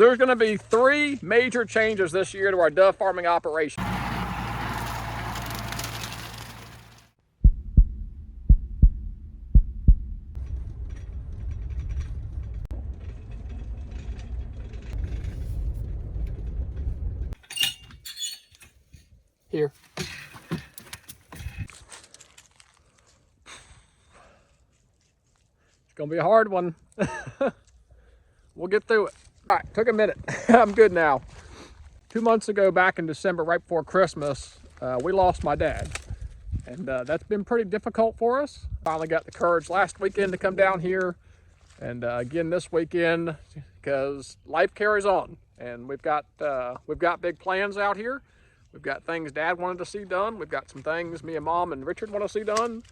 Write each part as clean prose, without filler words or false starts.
there's going to be 3 major changes this year to our dove farming operation. Here. It's gonna be a hard one. We'll get through it. All right, took a minute. I'm good now. 2 months ago, back in December, right before Christmas, we lost my dad. And that's been pretty difficult for us. Finally got the courage last weekend to come down here. And again this weekend, because life carries on. And we've got big plans out here. We've got things Dad wanted to see done. We've got some things me and Mom and Richard want to see done.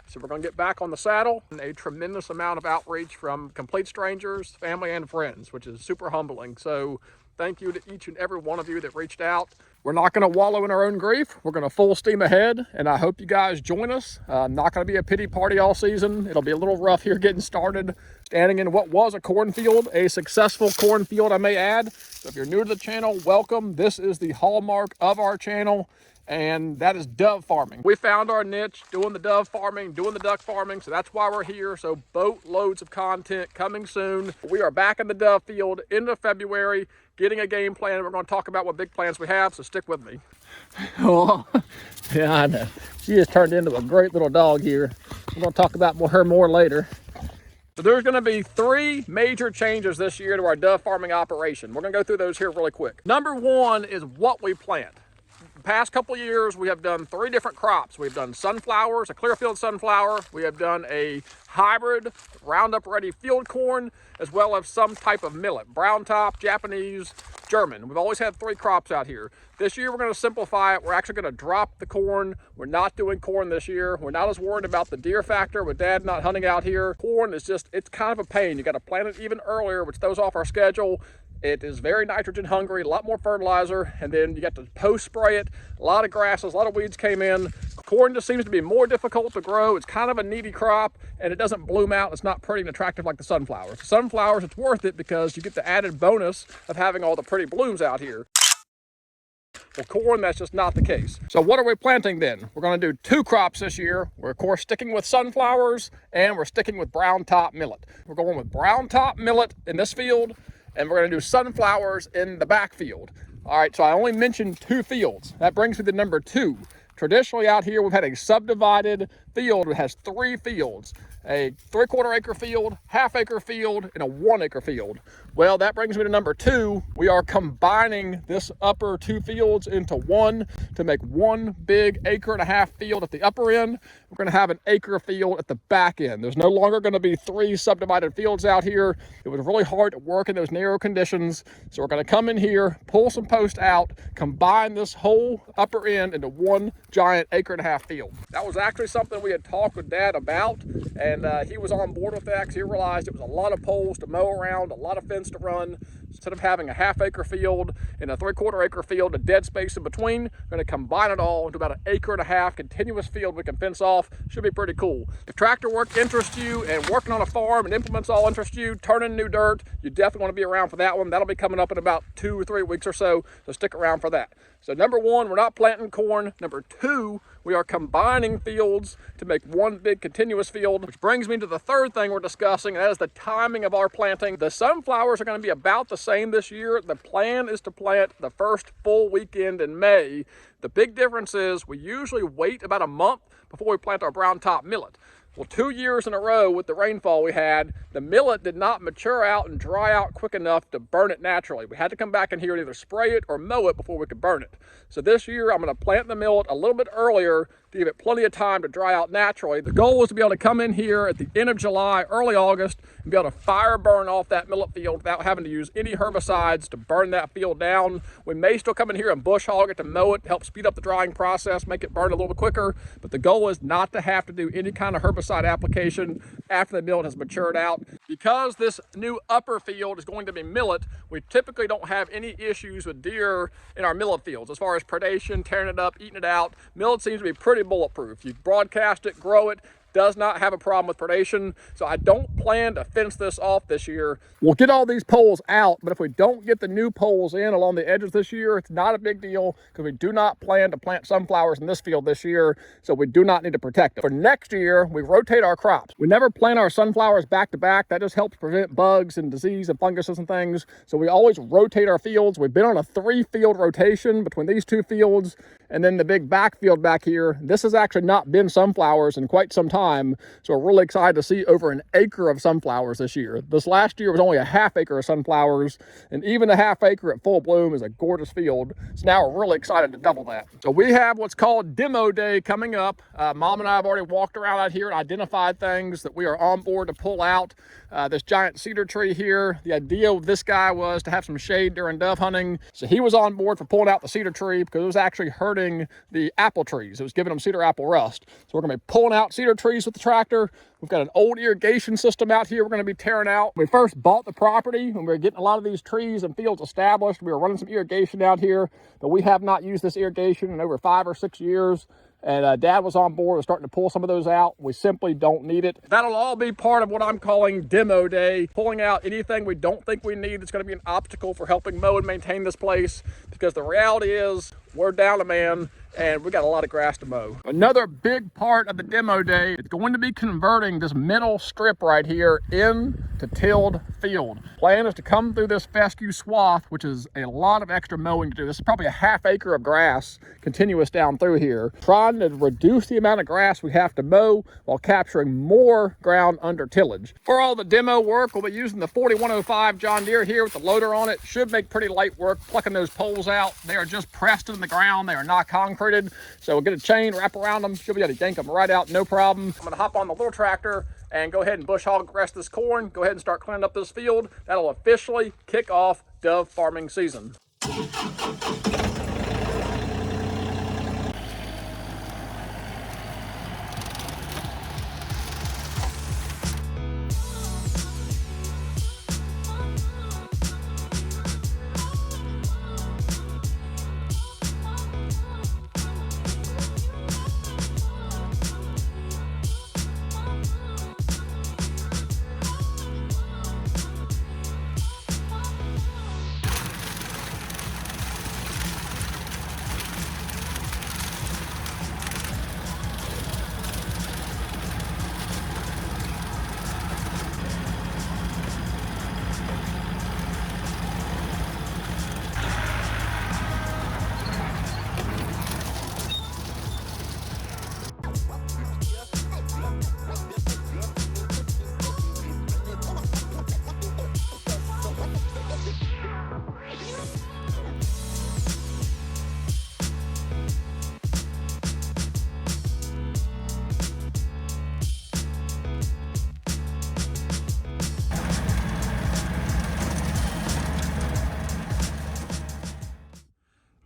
So we're going to get back on the saddle. And a tremendous amount of outreach from complete strangers, family, and friends, which is super humbling. So thank you to each and every one of you that reached out. We're not going to wallow in our own grief. We're going to full steam ahead, and I hope you guys join us. Not going to be a pity party all season. It'll be a little rough here getting started. Standing in what was a cornfield, a successful cornfield, I may add. So if you're new to the channel, welcome. This is the hallmark of our channel, and that is dove farming. We found our niche doing the dove farming, doing the duck farming, so that's why we're here. So boatloads of content coming soon. We are back in the dove field into February, getting a game plan. We're going to talk about what big plans we have, so stick with me. Oh, yeah, I know. She has turned into a great little dog here. We're going to talk about her more later. So there's going to be 3 major changes this year to our dove farming operation. We're going to go through those here really quick. Number 1 is what we plant. The past couple of years, we have done 3 different crops. We've done sunflowers, a clearfield sunflower. We have done a hybrid Roundup Ready field corn, as well as some type of millet, brown top, Japanese, German. We've always had 3 crops out here. This year, we're going to simplify it. We're actually going to drop the corn. We're not doing corn this year. We're not as worried about the deer factor with Dad not hunting out here. Corn is just, it's kind of a pain. You got to plant it even earlier, which throws off our schedule. It is very nitrogen hungry, a lot more fertilizer, and then you got to post spray it. A lot of grasses, a lot of weeds came in. Corn just seems to be more difficult to grow. It's kind of a needy crop, and it doesn't bloom out. It's not pretty and attractive like the sunflowers. The sunflowers, it's worth it because you get the added bonus of having all the pretty blooms out here. Well, corn, that's just not the case. So what are we planting then? We're going to do 2 crops this year. We're, of course, sticking with sunflowers, and we're sticking with brown top millet. We're going with brown top millet in this field, and we're going to do sunflowers in the backfield. All right, so I only mentioned 2 fields. That brings me to number 2. Traditionally out here, we've had a subdivided field that has 3 fields. A 3/4 acre field, half-acre field, and a 1-acre field. Well, that brings me to number 2. We are combining this upper 2 fields into one to make one big 1.5 acre field at the upper end. We're going to have an acre field at the back end. There's no longer going to be 3 subdivided fields out here. It was really hard to work in those narrow conditions. So we're going to come in here, pull some posts out, combine this whole upper end into one giant 1.5 acre field. That was actually something we had talked with Dad about, and he was on board with that because he realized it was a lot of poles to mow around, a lot of fence to run. Instead of having a 1/2 acre field and a 3/4 acre field, a dead space in between, we're going to combine it all into about an 1.5 acre continuous field we can fence off. Should be pretty cool. If tractor work interests you and working on a farm and implements all interest you, turning new dirt, you definitely want to be around for that one. That'll be coming up in about 2 or 3 weeks or so stick around for that. So number 1, we're not planting corn. Number 2, we are combining fields to make one big continuous field, which brings me to the 3rd thing we're discussing, and that is the timing of our planting. The sunflowers are going to be about the same this year. The plan is to plant the first full weekend in May. The big difference is we usually wait about a month before we plant our brown top millet. Well, 2 years in a row with the rainfall we had, the millet did not mature out and dry out quick enough to burn it naturally. We had to come back in here and either spray it or mow it before we could burn it. So this year, I'm going to plant the millet a little bit earlier to give it plenty of time to dry out naturally. The goal was to be able to come in here at the end of July, early August, and be able to fire burn off that millet field without having to use any herbicides to burn that field down. We may still come in here and bush hog it to mow it, help speed up the drying process, make it burn a little bit quicker. But the goal is not to have to do any kind of herbicide application after the millet has matured out. Because this new upper field is going to be millet, we typically don't have any issues with deer in our millet fields as far as predation, tearing it up, eating it out. Millet seems to be pretty bulletproof. You broadcast it, grow it, does not have a problem with predation. So I don't plan to fence this off this year. We'll get all these poles out, but if we don't get the new poles in along the edges this year, it's not a big deal because we do not plan to plant sunflowers in this field this year, so we do not need to protect them. For next year, we rotate our crops. We never plant our sunflowers back to back. That just helps prevent bugs and disease and funguses and things. So we always rotate our fields. We've been on a 3-field rotation between these 2 fields and then the big backfield back here. This has actually not been sunflowers in quite some time, so we're really excited to see over an acre of sunflowers this year. This last year was only a ½ acre of sunflowers, and even a ½ acre at full bloom is a gorgeous field. So now we're really excited to double that. So we have what's called Demo Day coming up. Mom and I have already walked around out here and identified things that we are on board to pull out. This giant cedar tree here, the idea of this guy was to have some shade during dove hunting. So he was on board for pulling out the cedar tree because it was actually hurting the apple trees. It was giving them cedar apple rust. So we're going to be pulling out cedar trees with the tractor. We've got an old irrigation system out here we're going to be tearing out. When we first bought the property, when we were getting a lot of these trees and fields established, we were running some irrigation out here, but we have not used this irrigation in over 5 or 6 years. And Dad was on board, starting to pull some of those out. We simply don't need it. That'll all be part of what I'm calling Demo Day, pulling out anything we don't think we need that's going to be an obstacle for helping mow and maintain this place, because the reality is we're down a man and we got a lot of grass to mow. Another big part of the Demo Day is going to be converting this middle strip right here into tilled field. Plan is to come through this fescue swath, which is a lot of extra mowing to do. This is probably a ½ acre of grass continuous down through here, trying to reduce the amount of grass we have to mow while capturing more ground under tillage. For all the demo work, we'll be using the 4105 John Deere here with the loader on it. Should make pretty light work plucking those poles out. They are just pressed in the ground. They are not concreted. So we'll get a chain, wrap around them. She'll be able to yank them right out, no problem. I'm gonna hop on the little tractor and go ahead and bush hog the rest of this corn. Go ahead and start cleaning up this field. That'll officially kick off dove farming season.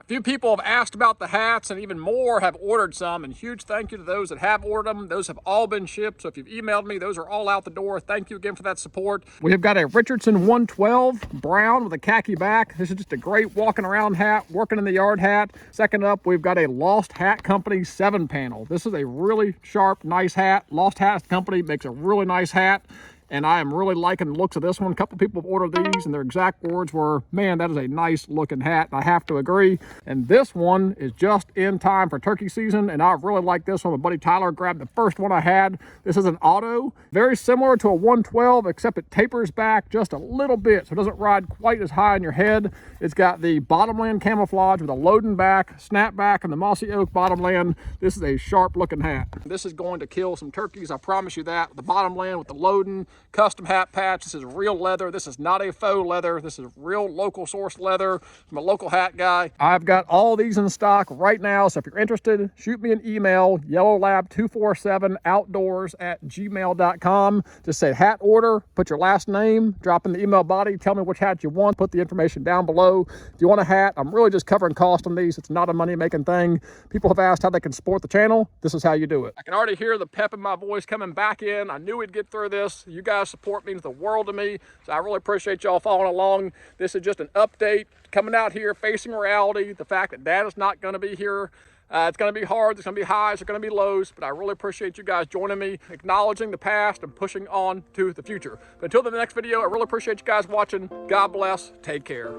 A few people have asked about the hats, and even more have ordered some, and huge thank you to those that have ordered them. Those have all been shipped, so if you've emailed me, those are all out the door. Thank you again for that support. We have got a Richardson 112 brown with a khaki back. This is just a great walking around hat, working in the yard hat. Second up, we've got a Lost Hat Company 7-panel. This is a really sharp, nice hat. Lost Hat Company makes a really nice hat, and I am really liking the looks of this one. A couple people have ordered these, and their exact words were, man, that is a nice looking hat. And I have to agree. And this one is just in time for turkey season, and I really like this one. My buddy Tyler grabbed the first one I had. This is an auto, very similar to a 112, except it tapers back just a little bit, so it doesn't ride quite as high in your head. It's got the bottomland camouflage with a loading back, snap back, and the mossy oak bottomland. This is a sharp looking hat. This is going to kill some turkeys, I promise you that. The bottomland with the loading, custom hat patch. This is real leather. This is not a faux leather. This is real local sourced leather from a local hat guy. I've got all these in stock right now, so if you're interested, shoot me an email, yellowlab247outdoors@gmail.com. Just say hat order, put your last name, drop in the email body, tell me which hat you want, put the information down below. If you want a hat, I'm really just covering cost on these. It's not a money-making thing. People have asked how they can support the channel. This is how you do it. I can already hear the pep in my voice coming back in. I knew we'd get through this. You guys support means the world to me, so I really appreciate y'all following along. This is just an update, coming out here, facing reality, the fact that Dad is not going to be here It's going to be hard, there's going to be highs, there's going to be lows, but I really appreciate you guys joining me, acknowledging the past and pushing on to the future. But until the next video, I really appreciate you guys watching. God bless. Take care.